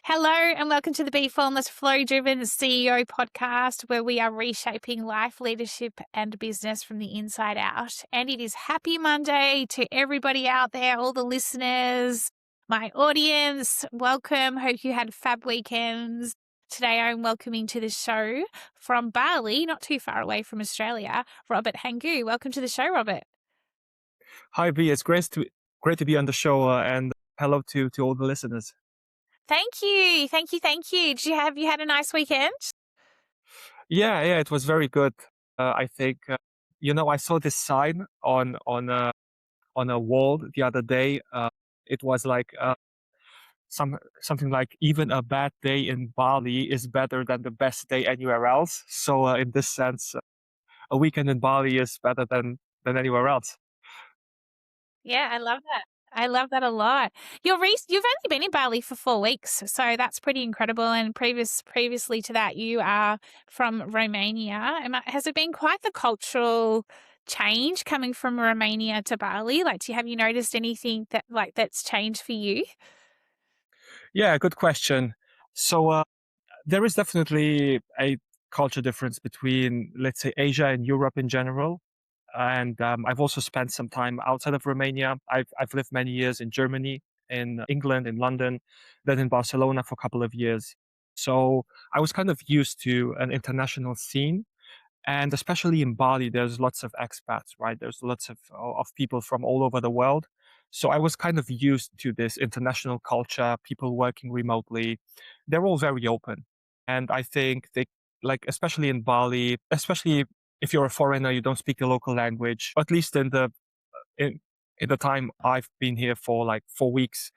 Hello and welcome to the Be Formless Flow Driven CEO podcast, where we are reshaping life, leadership, and business from the inside out. And it is happy Monday to everybody out there, all the listeners, my audience. Welcome. Hope you had fab weekends. Today I'm welcoming to the show from Bali, not too far away from Australia, Robert Hangu. Welcome to the show, Robert. Hi, B. It's great to be on the show, and hello to all the listeners. Thank you. Have you had a nice weekend? Yeah, it was very good. I think I saw this sign on a wall the other day. It was like something like even a bad day in Bali is better than the best day anywhere else. So in this sense, a weekend in Bali is better than anywhere else. Yeah, I love that. I love that a lot. You've only been in Bali for 4 weeks, so that's pretty incredible. And previously to that, you are from Romania. Has it been quite the cultural change coming from Romania to Bali? Have you noticed anything that's changed for you? Yeah, good question. So there is definitely a culture difference between, let's say, Asia and Europe in general. And I've also spent some time outside of Romania. I've lived many years in Germany, in England, in London, then in Barcelona for a couple of years. So I was kind of used to an international scene. And especially in Bali, there's lots of expats, right? There's lots of people from all over the world. So I was kind of used to this international culture, people working remotely. They're all very open. And I think especially in Bali, especially if you're a foreigner, you don't speak the local language, at least in, in the time I've been here for like 4 weeks,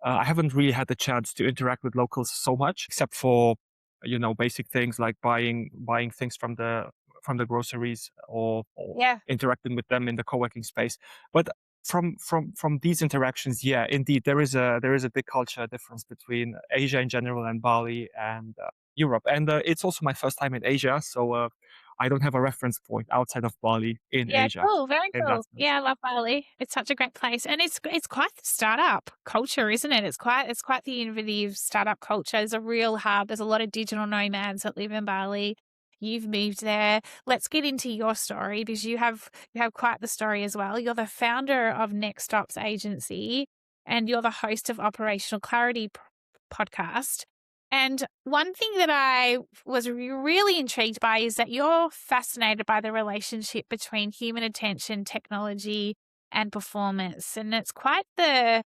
I haven't really had the chance to interact with locals so much, except for basic things like buying things from the groceries or Yeah. interacting with them in the co-working space. But from these interactions, yeah, indeed, there is a big culture difference between Asia in general and Bali and Europe. And it's also my first time in Asia, so I don't have a reference point outside of Bali in Yeah, Asia. cool. Very In that cool. sense. Yeah, I love Bali. It's such a great place. And it's quite the startup culture, isn't it? It's quite the innovative startup culture. There's a real hub. There's a lot of digital nomads that live in Bali. You've moved there. Let's get into your story because you have quite the story as well. You're the founder of NextOps Agency and you're the host of Operational Clarity podcast. And one thing that I was really intrigued by is that you're fascinated by the relationship between human attention, technology, and performance. And it's quite the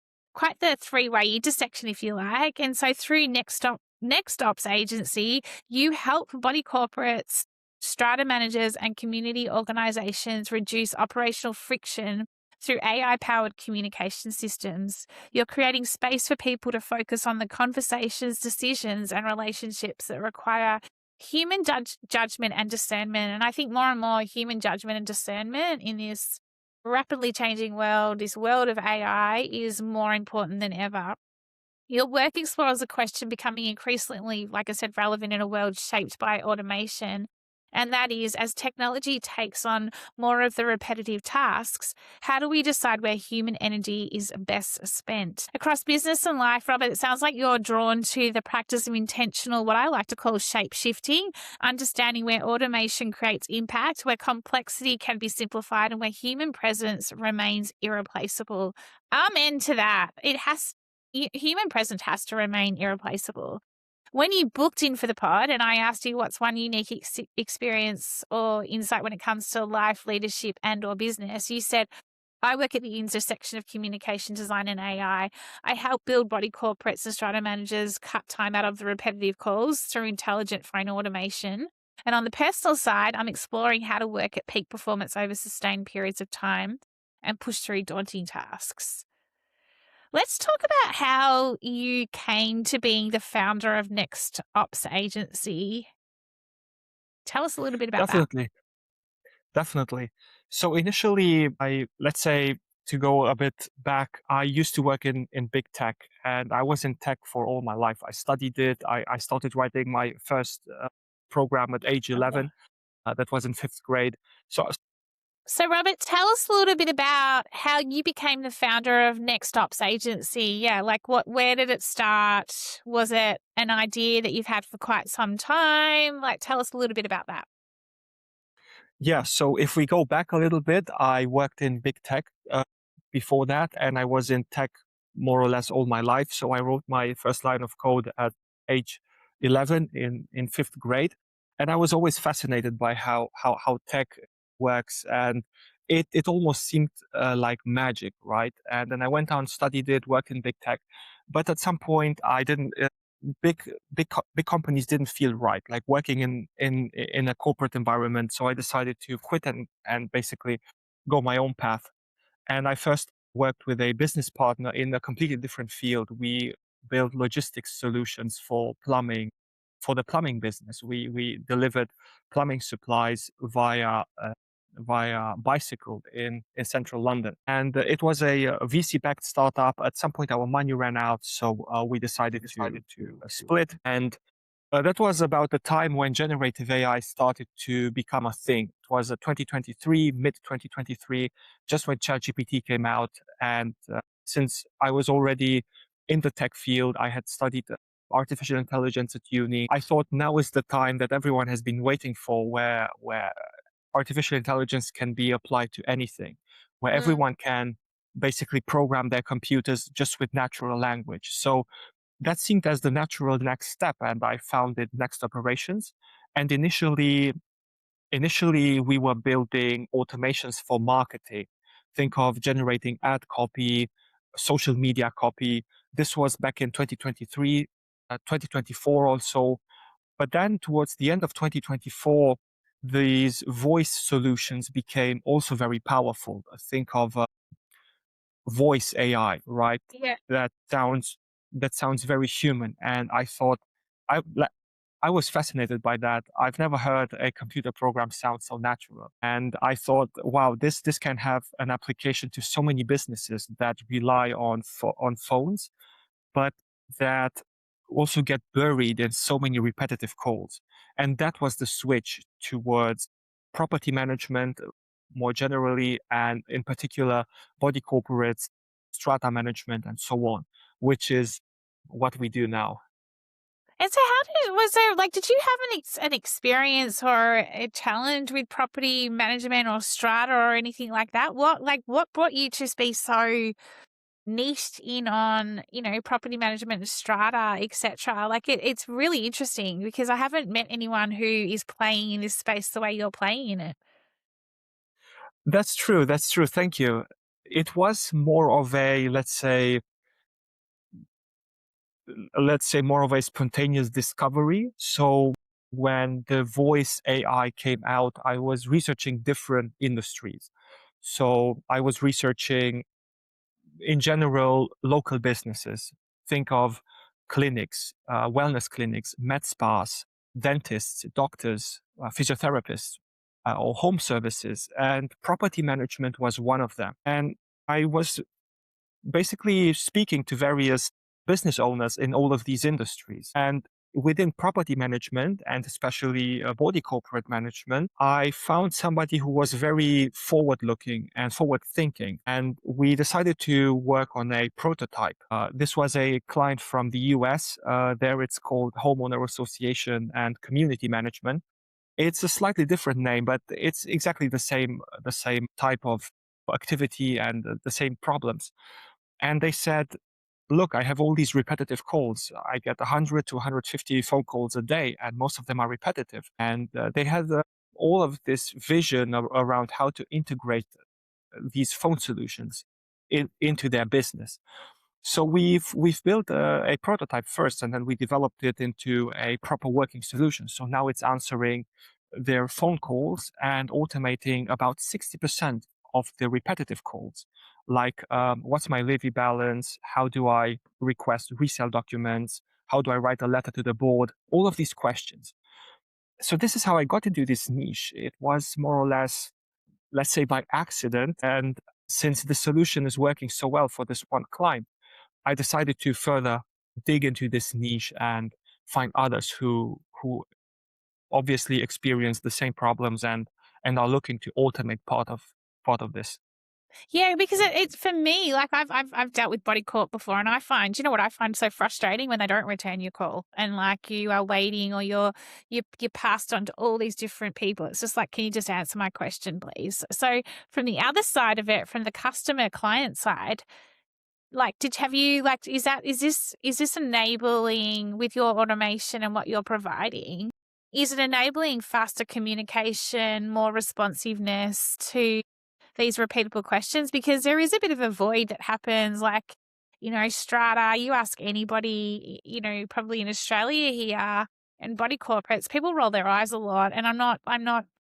three-way intersection, if you like. And so through NextOps Agency, you help body corporates, strata managers, and community organizations reduce operational friction through AI-powered communication systems. You're creating space for people to focus on the conversations, decisions, and relationships that require human judgment and discernment. And I think more and more human judgment and discernment in this rapidly changing world, this world of AI, is more important than ever. Your work explores a question becoming increasingly, like I said, relevant in a world shaped by automation. And that is, as technology takes on more of the repetitive tasks, how do we decide where human energy is best spent? Across business and life, Robert, it sounds like you're drawn to the practice of intentional, what I like to call shape shifting, understanding where automation creates impact, where complexity can be simplified, and where human presence remains irreplaceable. Amen to that. Human presence has to remain irreplaceable. When you booked in for the pod and I asked you what's one unique experience or insight when it comes to life, leadership, and or business, you said, I work at the intersection of communication design and AI. I help build body corporates and strata managers cut time out of the repetitive calls through intelligent phone automation. And on the personal side, I'm exploring how to work at peak performance over sustained periods of time and push through daunting tasks. Let's talk about how you came to being the founder of NextOps Agency. Tell us a little bit about that. Definitely. So initially, let's say, to go a bit back, I used to work in big tech, and I was in tech for all my life. I studied it. I started writing my first program at age 11. That was in fifth grade. So So, Robert, tell us a little bit about how you became the founder of NextOps Agency. Yeah, like where did it start? Was it an idea that you've had for quite some time? Like, tell us a little bit about that. Yeah, so if we go back a little bit, I worked in big tech before that, and I was in tech more or less all my life. So I wrote my first line of code at age 11 in fifth grade, and I was always fascinated by how tech works, and it almost seemed like magic, right? And then I went on, studied it, worked in big tech, but at some point I didn't. Big companies didn't feel right, like working in a corporate environment. So I decided to quit and basically go my own path. And I first worked with a business partner in a completely different field. We built logistics solutions for plumbing, for the plumbing business. We delivered plumbing supplies via bicycle in central London. And it was a VC backed startup. At some point, our money ran out. So we decided to split. And that was about the time when generative AI started to become a thing. It was 2023, mid 2023, just when ChatGPT came out. And since I was already in the tech field, I had studied artificial intelligence at uni. I thought now is the time that everyone has been waiting for, where artificial intelligence can be applied to anything, where Mm. everyone can basically program their computers just with natural language. So that seemed as the natural next step, and I founded Next Operations. And initially we were building automations for marketing. Think of generating ad copy, social media copy. This was back in 2023, 2024 also. But then towards the end of 2024, these voice solutions became also very powerful. Think of voice AI, right? Yeah. That sounds that sounds very human. And I thought I was fascinated by that. I've never heard a computer program sound so natural. And I thought, wow, this can have an application to so many businesses that rely on phones, but that also get buried in so many repetitive calls. And that was the switch towards property management more generally, and in particular, body corporates, strata management, and so on, which is what we do now. And so, was there like, did you have an experience or a challenge with property management or strata or anything like that? What brought you to be so niched in on, property management, strata, etc.? Like it's really interesting because I haven't met anyone who is playing in this space the way you're playing in it. That's true. That's true. Thank you. It was more of a, let's say more of a spontaneous discovery. So when the voice AI came out, I was researching different industries. So I was researching, in general, local businesses. Think of clinics, wellness clinics, med spas, dentists, doctors, physiotherapists, or home services. And property management was one of them. And I was basically speaking to various business owners in all of these industries. And within property management, and especially body corporate management, I found somebody who was very forward looking and forward thinking. And we decided to work on a prototype. This was a client from the US. There it's called Homeowner Association and Community Management. It's a slightly different name, but it's exactly the same type of activity and the same problems. And they said, look, I have all these repetitive calls. I get 100 to 150 phone calls a day, and most of them are repetitive. And they had all of this vision around how to integrate these phone solutions into their business. So we've built a prototype first, and then we developed it into a proper working solution. So now it's answering their phone calls and automating about 60% of the repetitive calls, like what's my levy balance? How do I request resale documents? How do I write a letter to the board? All of these questions. So this is how I got into this niche. It was more or less, let's say, by accident. And since the solution is working so well for this one client, I decided to further dig into this niche and find others who obviously experience the same problems and are looking to automate part of part of this. Yeah, because it's for me, like I've dealt with body corp before, and I find, you know what I find so frustrating when they don't return your call, and like you are waiting, or you're passed on to all these different people. It's just like, can you just answer my question, please? So from the other side of it, from the customer client side, like, have you like is this enabling with your automation and what you're providing? Is it enabling faster communication, more responsiveness to these repeatable questions? Because there is a bit of a void that happens, like, strata, you ask anybody, probably in Australia here, and body corporates, people roll their eyes a lot. And I'm not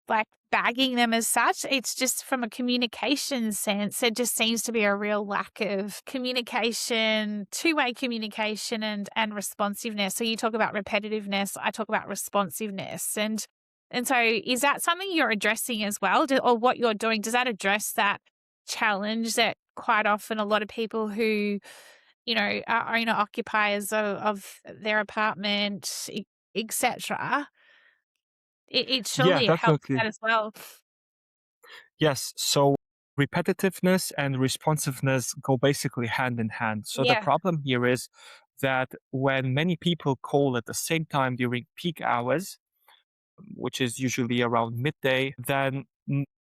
like bagging them as such. It's just from a communication sense, there just seems to be a real lack of communication, two-way communication and responsiveness. So you talk about repetitiveness, I talk about responsiveness. And so is that something you're addressing as well? Or what you're doing, does that address that challenge that quite often a lot of people who, are owner occupiers of their apartment, etc. It Yeah, surely it helps definitely. that as well. Yes. So repetitiveness and responsiveness go basically hand in hand. So the Yeah. problem here is that when many people call at the same time during peak hours, which is usually around midday, then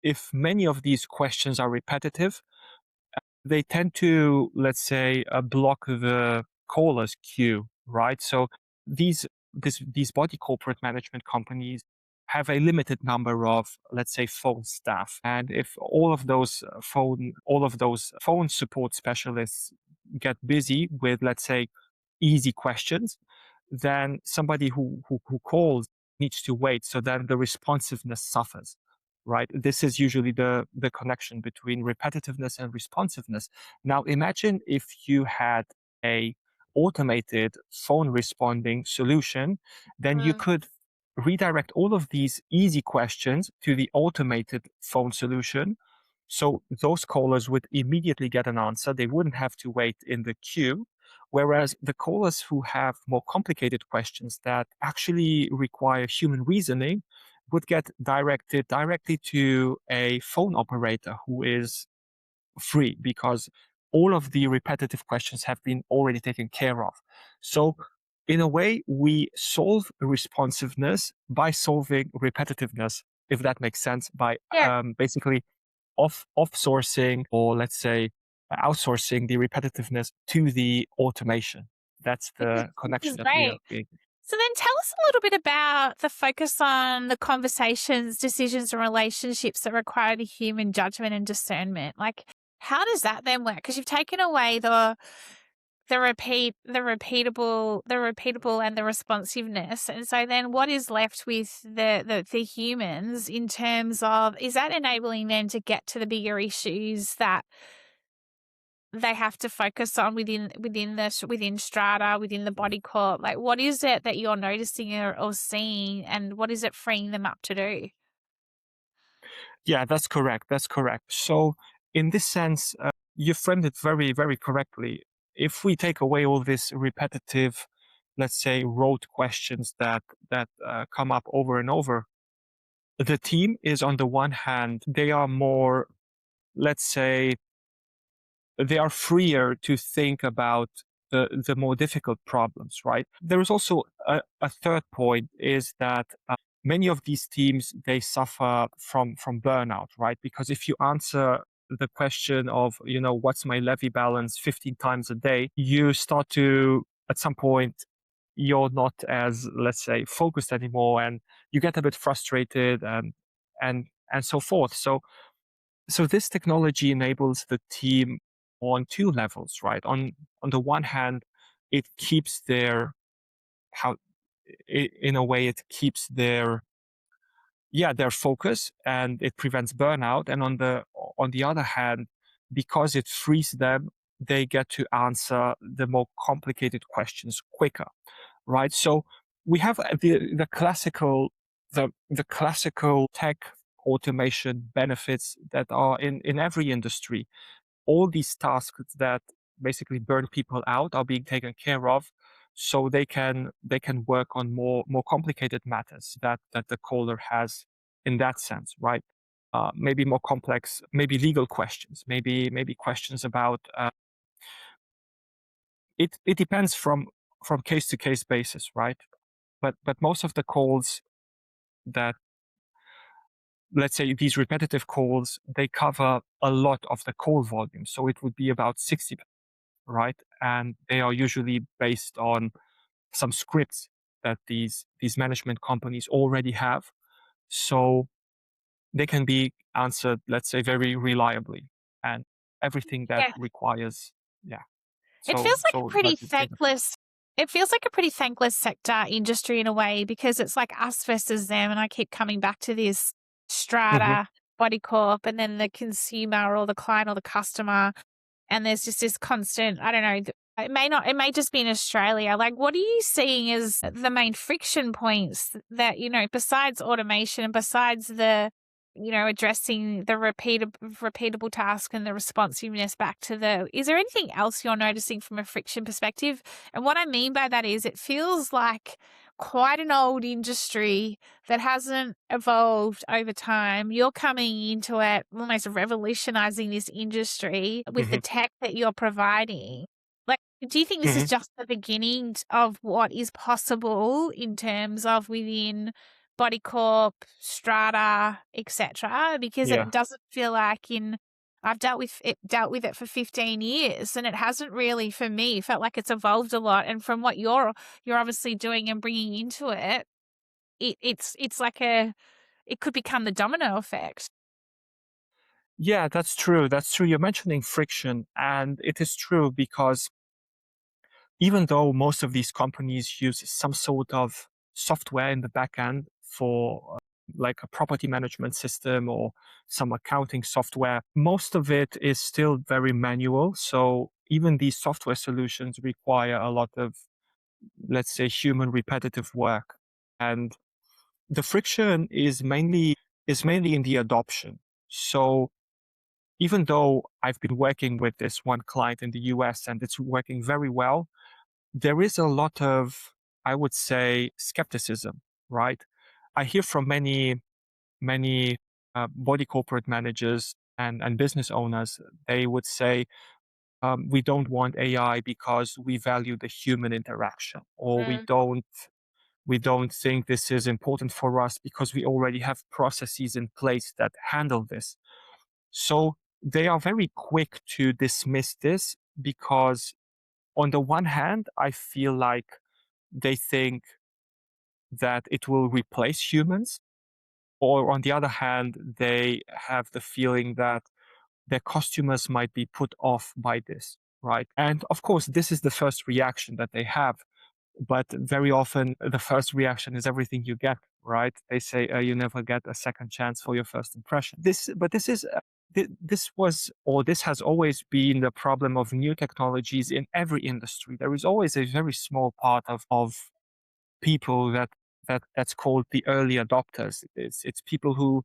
if many of these questions are repetitive, they tend to, let's say, block the caller's queue, right? So these these body corporate management companies have a limited number of, let's say, phone staff, and if all of those phone support specialists get busy with, let's say, easy questions, then somebody who calls needs to wait. So then the responsiveness suffers, right? This is usually the connection between repetitiveness and responsiveness. Now imagine if you had a automated phone responding solution, then you Mm. could redirect all of these easy questions to the automated phone solution. So those callers would immediately get an answer. They wouldn't have to wait in the queue. Whereas the callers who have more complicated questions that actually require human reasoning would get directed directly to a phone operator who is free, because all of the repetitive questions have been already taken care of. So in a way, we solve responsiveness by solving repetitiveness, if that makes sense, by Yeah. basically offsourcing, or let's say outsourcing the repetitiveness to the automation. That's This is the this connection is that we are great. creating. So then tell us a little bit about the focus on the conversations, decisions, and relationships that require the human judgment and discernment. Like, how does that then work? Because you've taken away the repeatable and the responsiveness. And so then what is left with the humans in terms of, is that enabling them to get to the bigger issues that they have to focus on within strata, within the body corp? Like, what is it that you're noticing or seeing, and what is it freeing them up to do? Yeah, that's correct. That's correct. So, in this sense, you framed it very, very correctly. If we take away all this repetitive, let's say, rote questions that come up over and over, the team is, on the one hand, they are more, let's say, they are freer to think about the more difficult problems, right? There is also a third point, is that many of these teams, they suffer from burnout, right? Because if you answer the question of, what's my levy balance 15 times a day, you start to, at some point, you're not as, let's say, focused anymore, and you get a bit frustrated, and so forth. So this technology enables the team on two levels, right? On the one hand, it keeps their how in a way it keeps their focus, and it prevents burnout. And on the other hand, because it frees them, they get to answer the more complicated questions quicker, right? So we have the classical tech automation benefits that are in every industry. All these tasks that basically burn people out are being taken care of, so they can work on more complicated matters that the caller has, in that sense, right? maybe more complex, maybe legal questions, maybe questions about it depends from case to case basis, right? But most of the calls that, let's say, these repetitive calls, they cover a lot of the call volume. So it would be about 60, right? And they are usually based on some scripts that these management companies already have. So they can be answered, let's say, very reliably, and everything that Yeah. requires, yeah. It So feels like a so pretty like the thing. thankless it feels like a pretty thankless sector industry in a way because it's like us versus them, and I keep coming back to this Hmm. strata, body corp, and then the consumer or the client or the customer, and there's just this constant, I don't know, it may just be in Australia. Like, what are you seeing as the main friction points that, besides automation and besides the, addressing the repeatable task and the responsiveness back to is there anything else you're noticing from a friction perspective? And what I mean by that is it feels like quite an old industry that hasn't evolved over time. You're coming into it almost revolutionizing this industry with the Hmm. tech that you're providing. Like, do you think this is Hmm. just the beginning of what is possible in terms of within Body Corp, Strata, etc.? Because Yeah. it doesn't feel like I've dealt with it for 15 years, and it hasn't really, for me, felt like it's evolved a lot. And from what you're obviously doing and bringing into it, it's like it could become the domino effect. Yeah, that's true. That's true. You're mentioning friction, and it is true because even though most of these companies use some sort of software in the back end for like a property management system or some accounting software, most of it is still very manual. So even these software solutions require a lot of, let's say, human repetitive work. And the friction is mainly in the adoption. So even though I've been working with this one client in the US and it's working very well, there is a lot of, I would say, skepticism, right? I hear from many body corporate managers and business owners. They would say, we don't want AI because we value the human interaction, or Mm. we don't think this is important for us because we already have processes in place that handle this. So they are very quick to dismiss this because, on the one hand, I feel like they think that it will replace humans, or on the other hand, they have the feeling that their customers might be put off by this, right? And of course, this is the first reaction that they have. But very often, the first reaction is everything you get, right? They say you never get a second chance for your first impression. This has always been the problem of new technologies in every industry. There is always a very small part of people that's called the early adopters. It's people who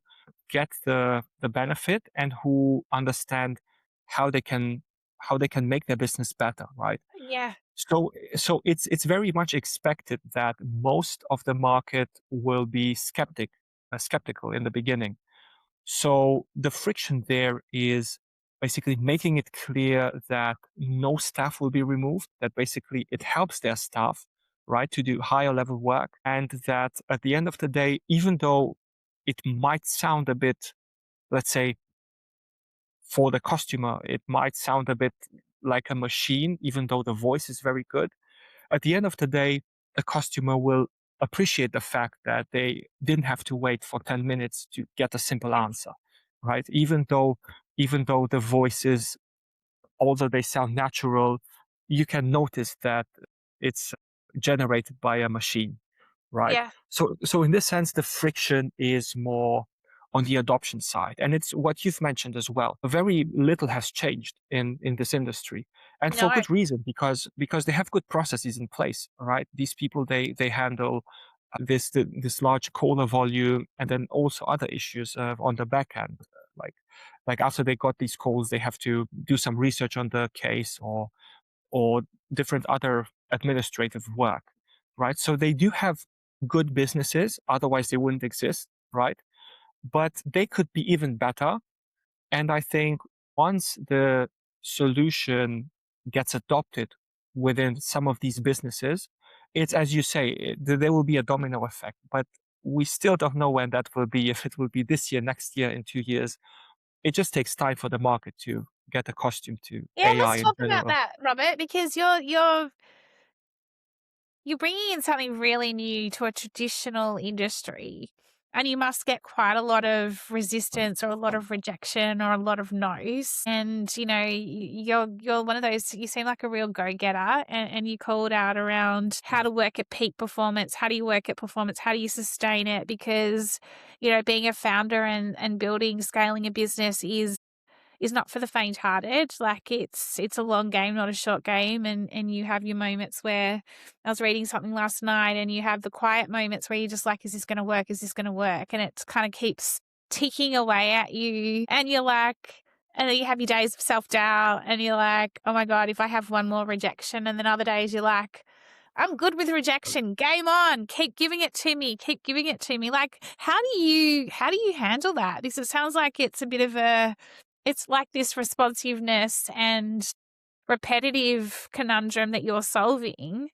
get the benefit and who understand how they can how they can make their business better, right? Yeah. So it's very much expected that most of the market will be skeptical in the beginning. So the friction there is basically making it clear that no staff will be removed, that basically it helps their staff, right, to do higher level work. And that at the end of the day, even though it might sound a bit, let's say, for the customer, it might sound a bit like a machine, even though the voice is very good, at the end of the day, the customer will appreciate the fact that they didn't have to wait for 10 minutes to get a simple Yeah. answer, right? Even though the voices, although they sound natural, you can notice that it's generated by a machine, right? Yeah. So in this sense, the friction is more on the adoption side, and it's what you've mentioned as well. Very little has changed in this industry, and for No. good reason, because they have good processes in place, right? These people, they handle this large caller volume, and then also other issues on the back end, like after they got these calls, they have to do some research on the case, or different other administrative work, right? So they do have good businesses, otherwise they wouldn't exist, right? but they could be even better. And I think once the solution gets adopted within some of these businesses, it's as you say, there will be a domino effect, but we still don't know when that will be, if it will be this year, next year, in 2 years. It just takes time for the market to get accustomed to Yeah, AI let's in talk about general. that, Robert, because you're bringing in something really new to a traditional industry, and you must get quite a lot of resistance or a lot of rejection or a lot of no's. And you're one of those. You seem like a real go getter, and you called out around how to work at peak performance. How do you work at performance? How do you sustain it? Because being a founder and building, scaling a business is not for the faint-hearted. Like, it's a long game, not a short game, and you have your moments where I was reading something last night, and you have the quiet moments where you're just like, "Is this gonna work? Is this gonna work?" And it kinda keeps ticking away at you, and you're like, and then you have your days of self-doubt, and you're like, "Oh my god, if I have one more rejection," and then other days you're like, "I'm good with rejection. Game on. Keep giving it to me. Keep giving it to me." Like, how do you handle that? Because it sounds like it's a bit of a it's like this responsiveness and repetitive conundrum that you're solving.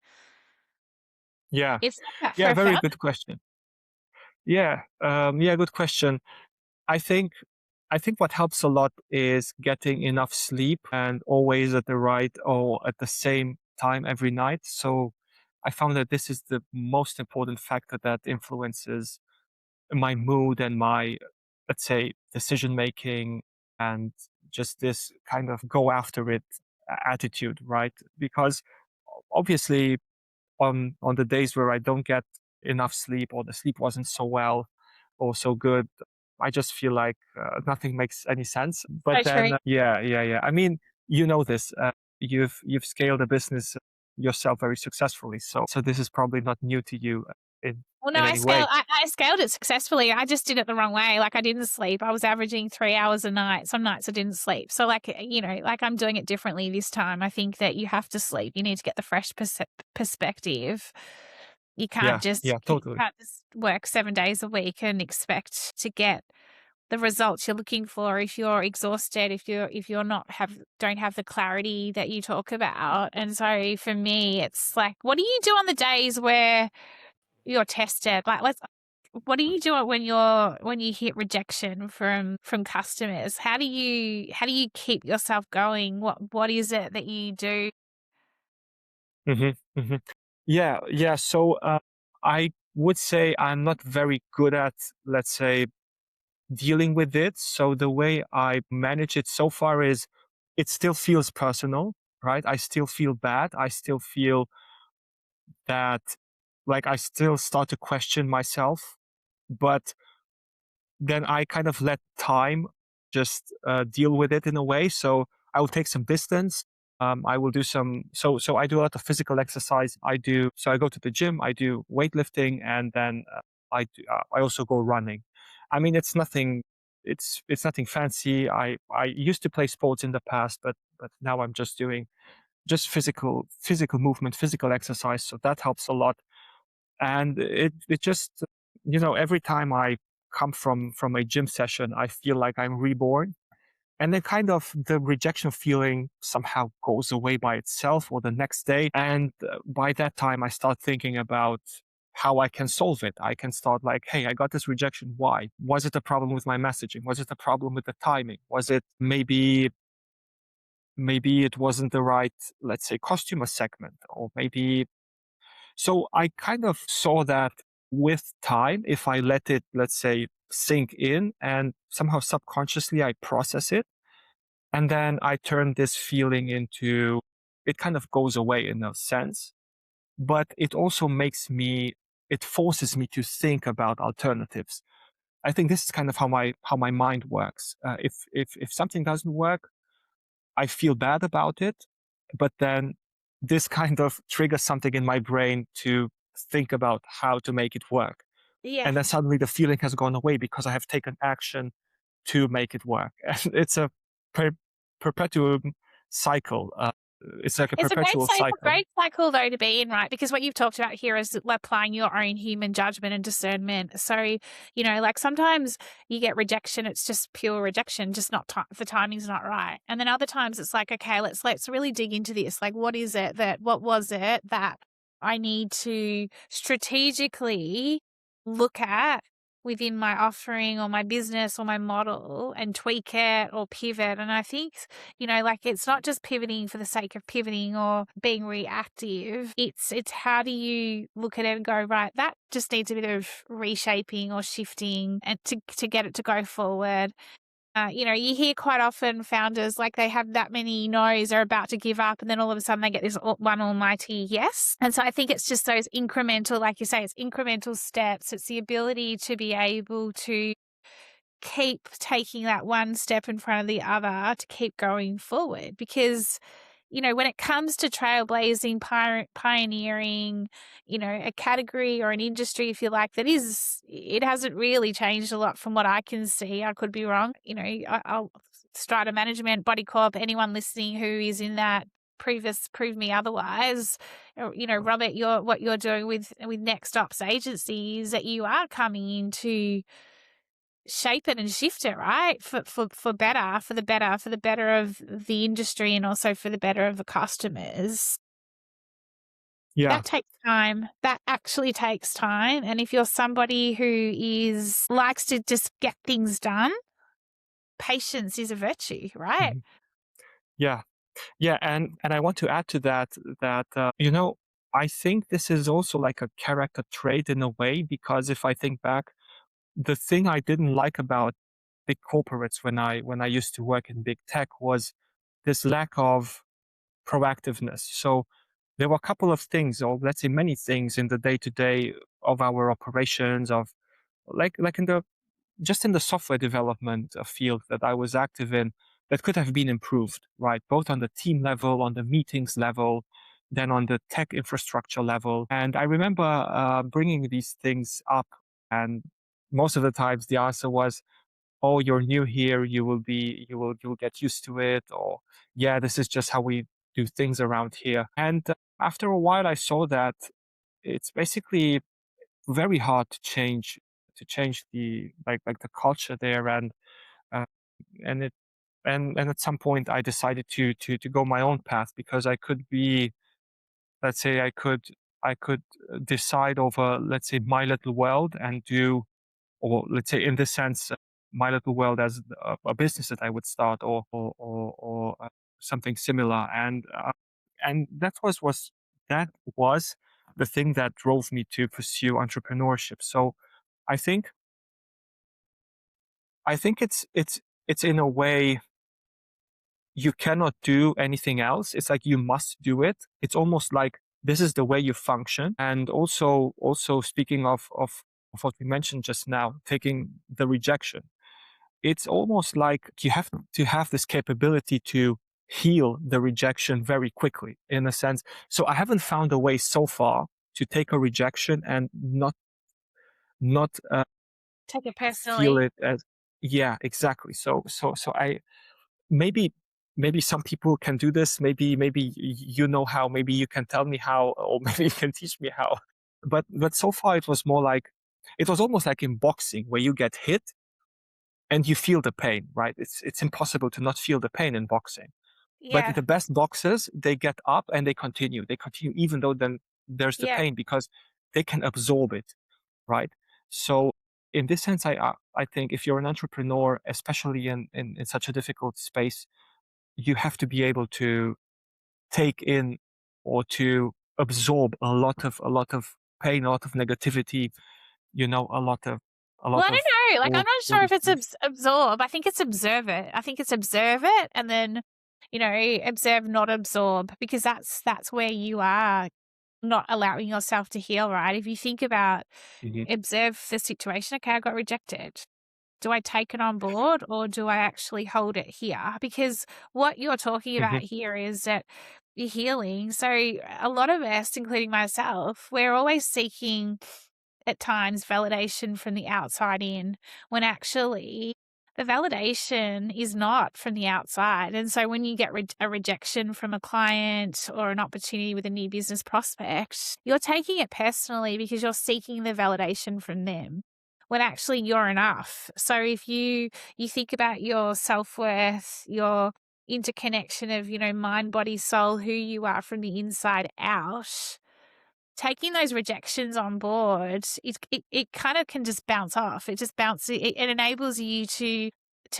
Yeah. It's like that for Yeah, a very founder. good question. Yeah, good question. I think I think what helps a lot is getting enough sleep and always at the right or at the same time every night. So I found that this is the most important factor that influences my mood and my, let's say, decision making, and just this kind of go after it attitude, right? Because obviously on the days where I don't get enough sleep, or the sleep wasn't so well or so good, I just feel like nothing makes any sense. But So true. then, yeah. I mean, you know this. You've scaled a business yourself very successfully, so this is probably not new to you Well, no, in I any way. scaled I scaled it successfully. I just did it the wrong way. Like, I didn't sleep. I was averaging 3 hours a night. Some nights I didn't sleep. So, like, like, I'm doing it differently this time. I think that you have to sleep. You need to get the fresh perspective. You can't Yeah, just yeah, you totally. can't just work 7 days a week and expect to get the results you're looking for if you're exhausted, if you're not don't have the clarity that you talk about. And so for me, it's like, what do you do on the days where you're tested? Like, what do you do when you hit rejection from customers? How do you keep yourself going? What is it that you do? hmm hmm Yeah. So I would say I'm not very good at, let's say, dealing with it. So the way I manage it so far is it still feels personal, right? I still feel bad. I still feel that, like, I still start to question myself, but then I kind of let time just deal with it in a way. So I will take some distance. I will do so I do a lot of physical exercise. I go to the gym. I do weightlifting, and then I also go running. I mean, it's nothing fancy. I used to play sports in the past, but now I'm just doing just physical movement, physical exercise. So that helps a lot. And it just, every time I come from a gym session, I feel like I'm reborn. And then kind of the rejection feeling somehow goes away by itself, or the next day. And by that time, I start thinking about how I can solve it. I can start like, hey, I got this rejection. Why? Was it a problem with my messaging? Was it a problem with the timing? Was it maybe it wasn't the right, let's say, customer segment, or maybe. So I kind of saw that with time, if I let it, let's say, sink in, and somehow subconsciously I process it, and then I turn this feeling into, it kind of goes away in a sense, but it forces me to think about alternatives. I think this is kind of how my mind works. If something doesn't work, I feel bad about it, but then this kind of triggers something in my brain to think about how to make it work. Yeah. And then suddenly the feeling has gone away because I have taken action to make it work. And it's a perpetuum cycle. it's like a It's a great perpetual it's a cycle. great cycle though to be in, right? Because what you've talked about here is applying your own human judgment and discernment. So, like sometimes you get rejection, it's just pure rejection, just not the timing's not right. And then other times it's like, okay, let's really dig into this. Like what was it that I need to strategically look at within my offering or my business or my model and tweak it or pivot. And I think like it's not just pivoting for the sake of pivoting or being reactive. It's how do you look at it and go, right, that just needs a bit of reshaping or shifting and to get it to go forward. You hear quite often founders like they have that many no's, they're about to give up, and then all of a sudden they get this one almighty yes. And so I think it's just those incremental, like you say, it's incremental steps. It's the ability to be able to keep taking that one step in front of the other to keep going forward. Because, when it comes to trailblazing, pioneering, a category or an industry, if you like, it hasn't really changed a lot from what I can see. I could be wrong. I'll strata management, body corp, anyone listening who is in that prove me otherwise. Robert, what you're doing with NextOps Agency is that you are coming into shape it and shift it, right? For better, for the better of the industry and also for the better of the customers. Yeah. That takes time. That actually takes time. And if you're somebody who likes to just get things done, patience is a virtue, right? Mhm. Yeah. Yeah. And I want to add to that, I think this is also like a character trait in a way, because if I think back, the thing I didn't like about big corporates when I used to work in big tech was this lack of proactiveness. So there were a couple of things, or let's say many things, in the day to day of our operations, of like in the just in the software development field that I was active in, that could have been improved, right? Both on the team level, on the meetings level, then on the tech infrastructure level. And I remember bringing these things up, and most of the times the answer was, "Oh, you're new here. You will get used to it," or "Yeah, this is just how we do things around here." And after a while, I saw that it's basically very hard to change the like the culture there. Uh, and it and at some point I decided to go my own path, because I could be, let's say, I could decide over, let's say, my little world, and do, or let's say, in this sense, my little world as a business that I would start, or something similar. And that was the thing that drove me to pursue entrepreneurship. So I think it's in a way, you cannot do anything else. It's like you must do it. It's almost like this is the way you function. And also speaking of what we mentioned just now, taking the rejection, it's almost like you have to have this capability to heal the rejection very quickly, in a sense. So I haven't found a way so far to take a rejection and not Take it feel personally. it as, yeah, exactly. So I, maybe some people can do this. Maybe you know how. Maybe you can tell me how, or maybe you can teach me how. But so far it was more like, it was almost like in boxing, where you get hit and you feel the pain, right? It's impossible to not feel the pain in boxing. But Yeah. the best boxers, they get up and they continue. They continue even though then there's the Yeah. pain, because they can absorb it, right? So in this sense, I think if you're an entrepreneur, especially in such a difficult space, you have to be able to take in, or to absorb a lot of pain, a lot of negativity, a lot of a Well, lot I of don't know. Like, I'm not all sure if these it's things. absorb. I think it's observe it. I think it's observe it, and then, observe, not absorb, because that's where you are not allowing yourself to heal, right? If you think about Mhm, observe the situation, okay, I got rejected. Do I take it on board or do I actually hold it here? Because what you're talking mhm, about here is that you're healing. So a lot of us, including myself, we're always seeking at times validation from the outside in, when actually The validation is not from the outside. And so when you get a rejection from a client or an opportunity with a new business prospect, you're taking it personally because you're seeking the validation from them when actually you're enough. So if you think about your self-worth, your interconnection of, mind, body, soul, who you are from the inside out, taking those rejections on board, it kind of can just bounce off. It just bounces. It enables you to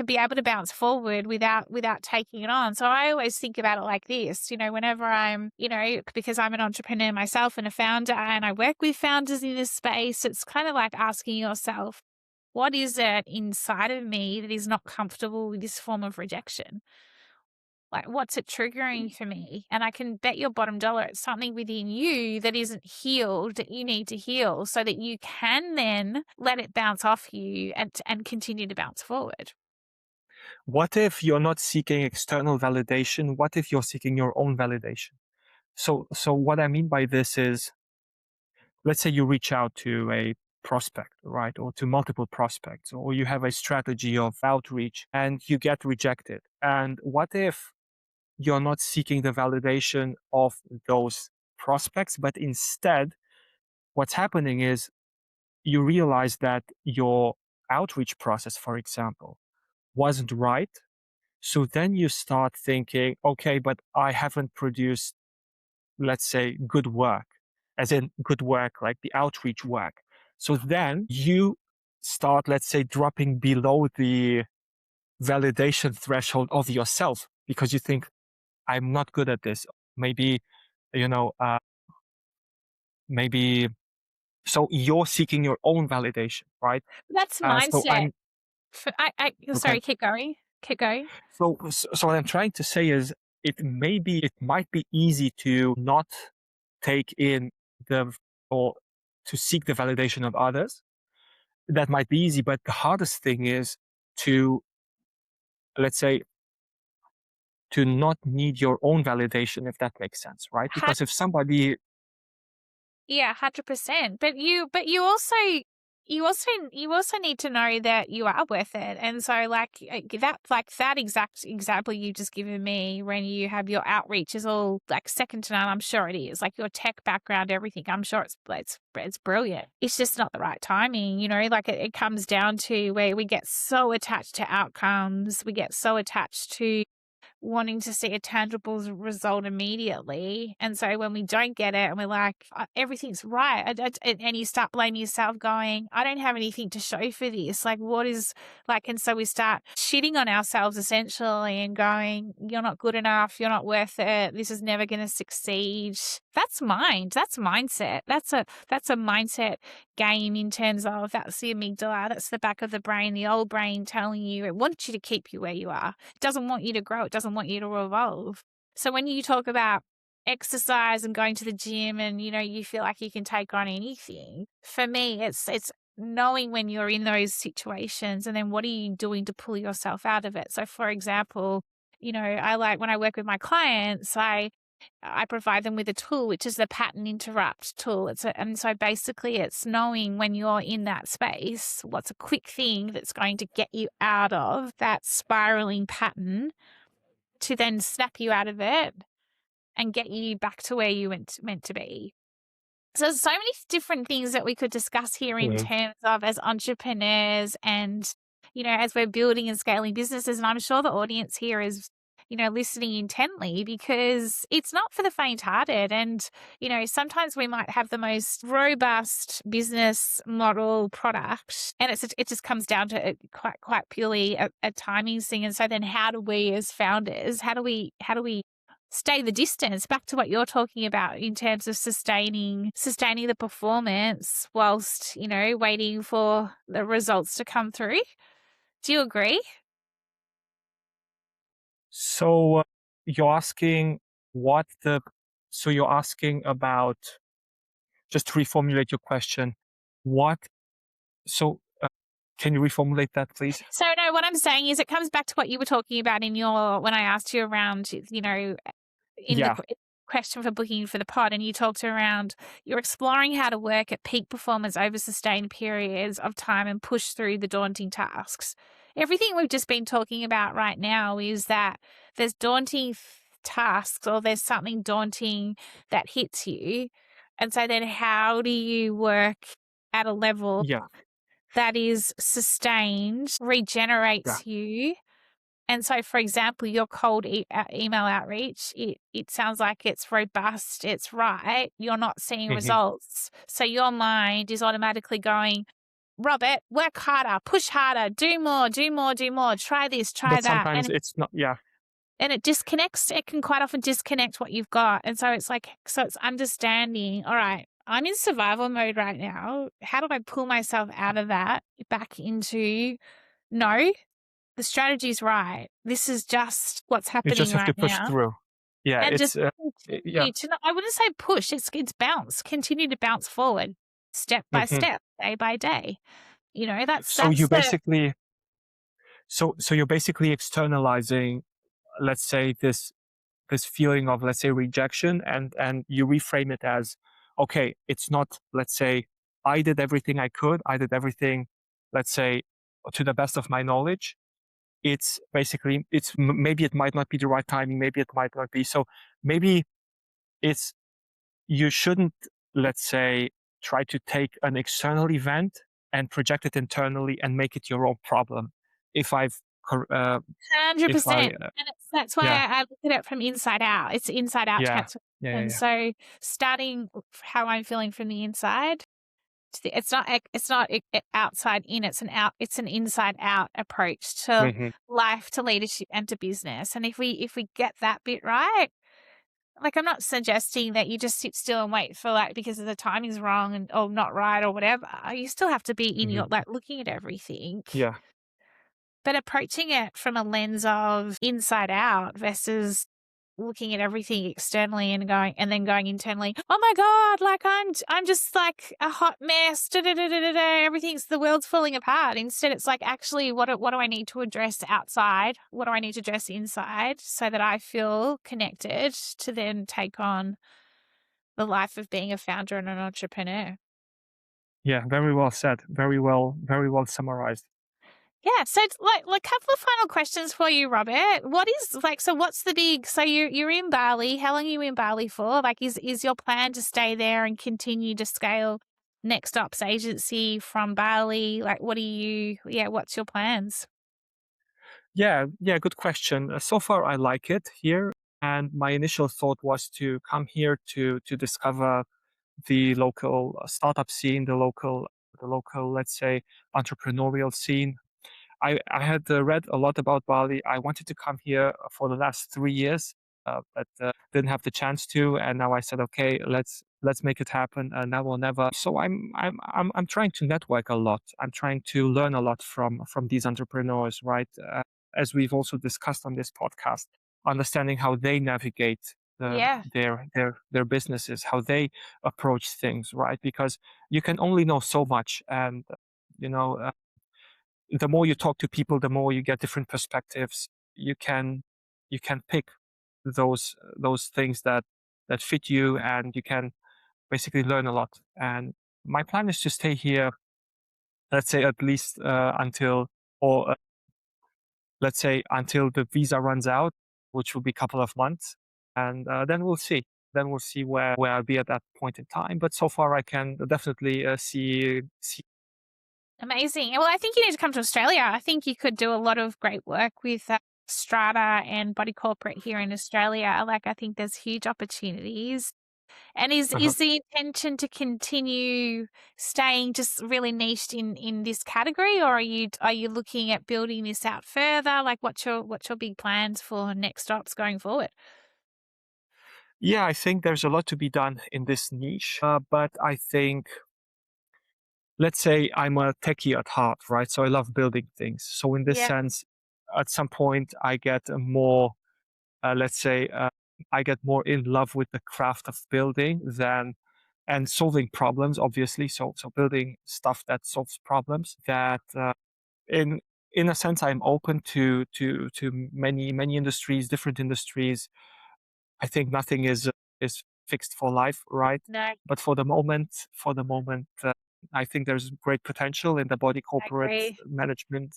be able to bounce forward without taking it on. So I always think about it like this, whenever I'm, because I'm an entrepreneur myself and a founder and I work with founders in this space, it's kind of like asking yourself, what is it inside of me that is not comfortable with this form of rejection? Like, what's it triggering for me? And I can bet your bottom dollar it's something within you that isn't healed that you need to heal so that you can then let it bounce off you and continue to bounce forward. What if you're not seeking external validation? What if you're seeking your own validation? So what I mean by this is, let's say you reach out to a prospect, right? Or to multiple prospects, or you have a strategy of outreach and you get rejected. And what if you're not seeking the validation of those prospects, but instead what's happening is you realize that your outreach process, for example, wasn't right. So then you start thinking, okay, but I haven't produced, let's say, good work, as in good work, like the outreach work. So then you start, let's say, dropping below the validation threshold of yourself because you think, I'm not good at this. Maybe, you know, uh, maybe, so you're seeking your own validation, right? That's So mindset. I'm, okay. Sorry, keep going. Keep going. So what I'm trying to say is it might be easy to not take in or to seek the validation of others. That might be easy, but the hardest thing is to, let's say, to not need your own validation, if that makes sense, right? Because if somebody, Yeah, 100%. But you also need to know that you are worth it. And so that exact example you just given me when you have your outreach is all like second to none. I'm sure it is. Like your tech background, everything. I'm sure it's brilliant. It's just not the right timing, like it comes down to where we get so attached to outcomes. We get so attached to wanting to see a tangible result immediately. And so when we don't get it and we're like, everything's right. And you start blaming yourself going, I don't have anything to show for this. Like, what is like, and so we start shitting on ourselves essentially and going, you're not good enough. You're not worth it. This is never going to succeed. That's mind. That's mindset. That's a mindset game in terms of that's the amygdala. That's the back of the brain, the old brain telling you it wants you to keep you where you are. It doesn't want you to grow. It doesn't want you to evolve. So when you talk about exercise and going to the gym and, you feel like you can take on anything, for me, it's knowing when you're in those situations and then what are you doing to pull yourself out of it. So for example, I like when I work with my clients, I provide them with a tool, which is the pattern interrupt tool. And so basically it's knowing when you're in that space, what's a quick thing that's going to get you out of that spiraling pattern to then snap you out of it and get you back to where you meant to be. So there's so many different things that we could discuss here in Mhm. terms of as entrepreneurs and, as we're building and scaling businesses. And I'm sure the audience here is, listening intently because it's not for the faint-hearted. And, sometimes we might have the most robust business model product and it just comes down to quite purely a timing thing. And so then how do we as founders, how do we stay the distance, back to what you're talking about in terms of sustaining the performance whilst, waiting for the results to come through? Do you agree? so you're asking what the, so you're asking about, just to reformulate your question, what, so can you reformulate that, please? So no, what I'm saying is it comes back to what you were talking about in your when I asked you around, in the Yeah. question for booking for the pod, and you talked around you're exploring how to work at peak performance over sustained periods of time and push through the daunting tasks. Everything we've just been talking about right now is that there's daunting tasks, or there's something daunting that hits you. And so then how do you work at a level Yeah, that is sustained, yeah. regenerates you? And so, for example, your cold email outreach, it sounds like it's robust, it's right. You're not seeing Hmm. results. So your mind is automatically going, Robert, work harder, push harder, do more, do more, do more, try this, try But that. sometimes it's not. Yeah. And it disconnects, it can quite often disconnect what you've got. And so it's like, so it's understanding, all right, I'm in survival mode right now. How do I pull myself out of that back into, no, the strategy's right. This is just what's You just happening have to right push now. through. Yeah, And it's just yeah. continue to, I wouldn't say push, it's bounce, continue to bounce forward step by Hmm. step, day by day. You know, that's So you that's the basically, you're basically externalizing, let's say, this feeling of, let's say, rejection, and you reframe it as, okay, it's not, let's say, I did everything I could, I did everything, let's say, to the best of my knowledge. It's basically, maybe it might not be the right timing, maybe it might not be. So maybe it's, you shouldn't, let's say, try to take an external event and project it internally and make it your own problem. If I've if I 100%. And that's why yeah, I look at it from inside out. It's inside out yeah, yeah, transformation. yeah, So starting how I'm feeling from the inside, it's not outside in, it's an inside out approach yeah. to Hmm. life, to leadership, and to business. And if we get that bit right, like, I'm not suggesting that you just sit still and wait for, like, because the timing's wrong and or not right or whatever. You still have to be in Hmm. your, like, looking at everything, Yeah. but approaching it from a lens of inside out versus looking at everything externally and going internally. Oh my god, like I'm just like a hot mess. Da, da, da, da, da, da. Everything's, the world's falling apart. Instead, it's like, actually, what do I need to address outside? What do I need to address inside so that I feel connected to then take on the life of being a founder and an entrepreneur. Yeah, very well summarized. Yeah, so it's like a couple of final questions for you, Robert. What is like, so what's the big, so you're in Bali. How long are you in Bali for? Like, is your plan to stay there and continue to scale NextOps Agency from Bali? Like, what's your plans? Yeah, yeah, good question. So far, I like it here, and my initial thought was to come here to discover the local startup scene, the local, let's say, entrepreneurial scene. I had read a lot about Bali. I wanted to come here for the last 3 years, but didn't have the chance to. And now I said, okay, let's make it happen. Now or never. So I'm trying to network a lot. I'm trying to learn a lot from these entrepreneurs, right? As we've also discussed on this podcast, understanding how they navigate Yeah, their businesses, how they approach things, right? Because you can only know so much, and you know. The more you talk to people, the more you get different perspectives. You can pick those things that fit you, and you can basically learn a lot. And my plan is to stay here, let's say, at least until, or let's say, until the visa runs out, which will be a couple of months, and then we'll see. Then we'll see where I'll be at that point in time. But so far, I can definitely see. amazing. Well, I think you need to come to Australia. I think you could do a lot of great work with Strata and Body Corporate here in Australia. Like, I think there's huge opportunities. And Uh-huh. is the intention to continue staying just really niched in this category, or are you looking at building this out further? Like, what's your big plans for next stops going forward? Yeah, I think there's a lot to be done in this niche, but I think, let's say, I'm a techie at heart, right? So I love building things. So in this Yeah, sense, at some point, I get a more, let's say, I get more in love with the craft of building than and solving problems, obviously. So building stuff that solves problems. That in in a sense, I'm open to many industries, different industries. I think nothing is is fixed for life, right? No, But for the moment, I think there's great potential in the body I corporate agree. management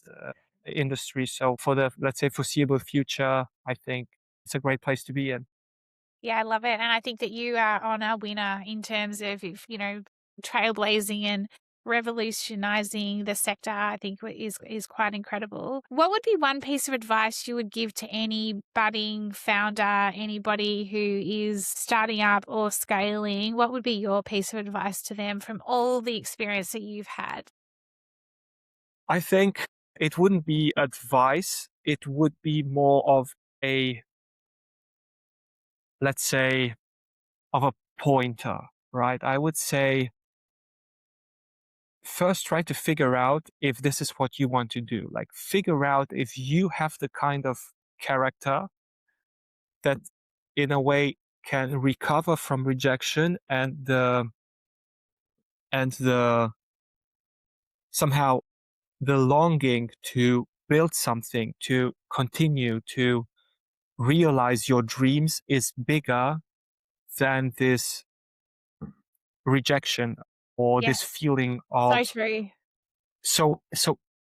industry. So for the, let's say, foreseeable future, I think it's a great place to be in. Yeah, I love it. And I think that you are on a winner in terms of, if, trailblazing and revolutionizing the sector. I think is quite incredible. What would be one piece of advice you would give to any budding founder, anybody who is starting up or scaling? What would be your piece of advice to them from all the experience that you've had? I think it wouldn't be advice. It would be more of a, let's say, of a pointer, right? I would say first try to figure out if this is what you want to do. Like figure out if you have the kind of character that in a way can recover from rejection and the somehow the longing to build something, to continue to realize your dreams is bigger than this rejection or Yeah, this feeling of so true. so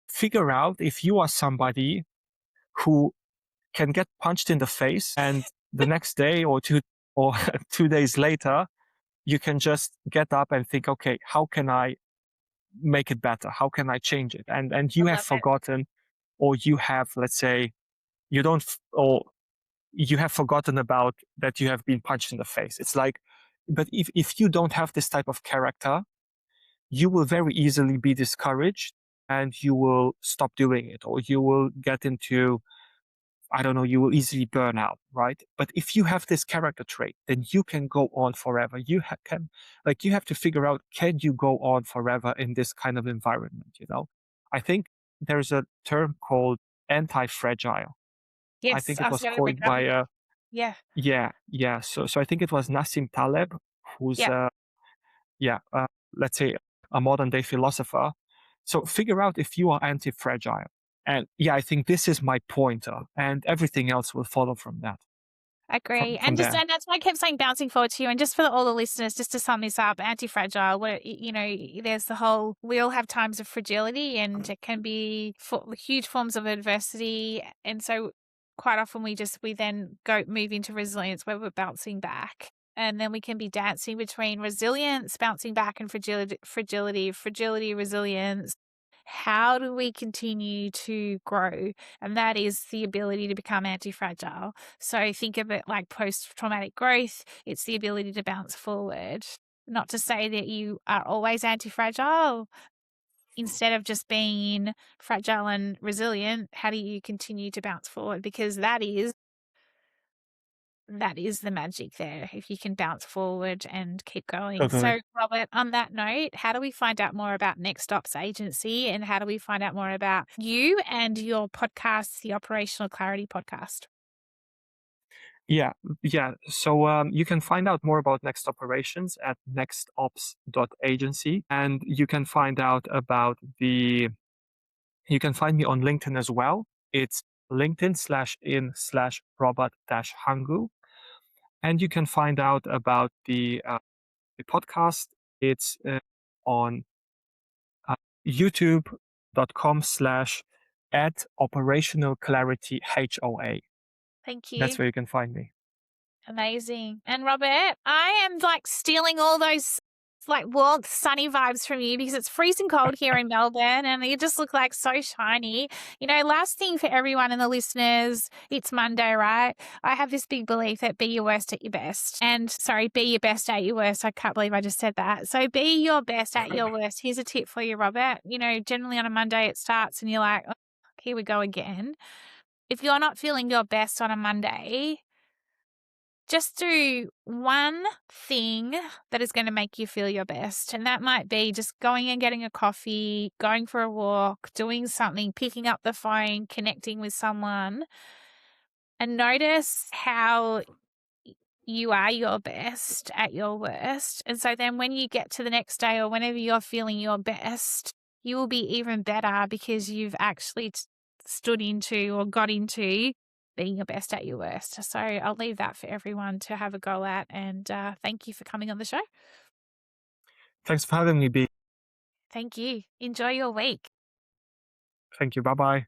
figure out if you are somebody who can get punched in the face and the next day or 2 days later you can just get up and think, okay, how can I make it better, how can I change it, and I you have love it. forgotten, or you have, let's say, you don't or you have forgotten about that you have been punched in the face. It's like, but if you don't have this type of character, you will very easily be discouraged and you will stop doing it, or you will get into, I don't know, you will easily burn out, right? But if you have this character trait, then you can go on forever. You have to figure out, can you go on forever in this kind of environment, you know? I think there's a term called anti-fragile. I Yes, think I it was was going to bring coined it up. by Yeah, yeah. So I think it was Nassim Taleb, who's yeah. yeah, let's say a modern day philosopher. So figure out if you are anti-fragile. And yeah, I think this is my pointer, and everything else will follow from that, Agree. from there. And that's why I kept saying bouncing forward to you. And just for all the listeners, just to sum this up, anti-fragile, there's the whole, we all have times of fragility and it can be huge forms of adversity. And so quite often we then move into resilience where we're bouncing back. And then we can be dancing between resilience, bouncing back, and fragility, resilience. How do we continue to grow? And that is the ability to become anti-fragile. So think of it like post-traumatic growth. It's the ability to bounce forward. Not to say that you are always anti-fragile. Instead of just being fragile and resilient, how do you continue to bounce forward? Because that is the magic there, if you can bounce forward and keep going. Totally. So, Robert, on that note, how do we find out more about NextOps Agency, and how do we find out more about you and your podcast, the Operational Clarity Podcast? Yeah, yeah. So you can find out more about Next Operations at nextops.agency, and you can find out about you can find me on LinkedIn as well. It's LinkedIn/in/Robert-Hangu. And you can find out about the podcast. It's on youtube.com/at operational clarity HOA. Thank That's you. where you can find me. Amazing. And Robert, I am like stealing all those like warmth, sunny vibes from you because it's freezing cold here in Melbourne and you just look like so shiny. Last thing for everyone and the listeners, it's Monday, right? I have this big belief that be your worst at your best. And sorry, be your best at your worst. I can't believe I just said that. So be your best at your worst. Here's a tip for you, Robert. Generally on a Monday it starts and you're like, oh, here we go again. If you're not feeling your best on a Monday, just do one thing that is going to make you feel your best. And that might be just going and getting a coffee, going for a walk, doing something, picking up the phone, connecting with someone, and notice how you are your best at your worst. And so then when you get to the next day or whenever you're feeling your best, you will be even better because you've actually stood into or got into being your best at your worst. So I'll leave that for everyone to have a go at. And thank you for coming on the show. Thanks for having me, B. Thank you. Enjoy your week. Thank you. Bye bye.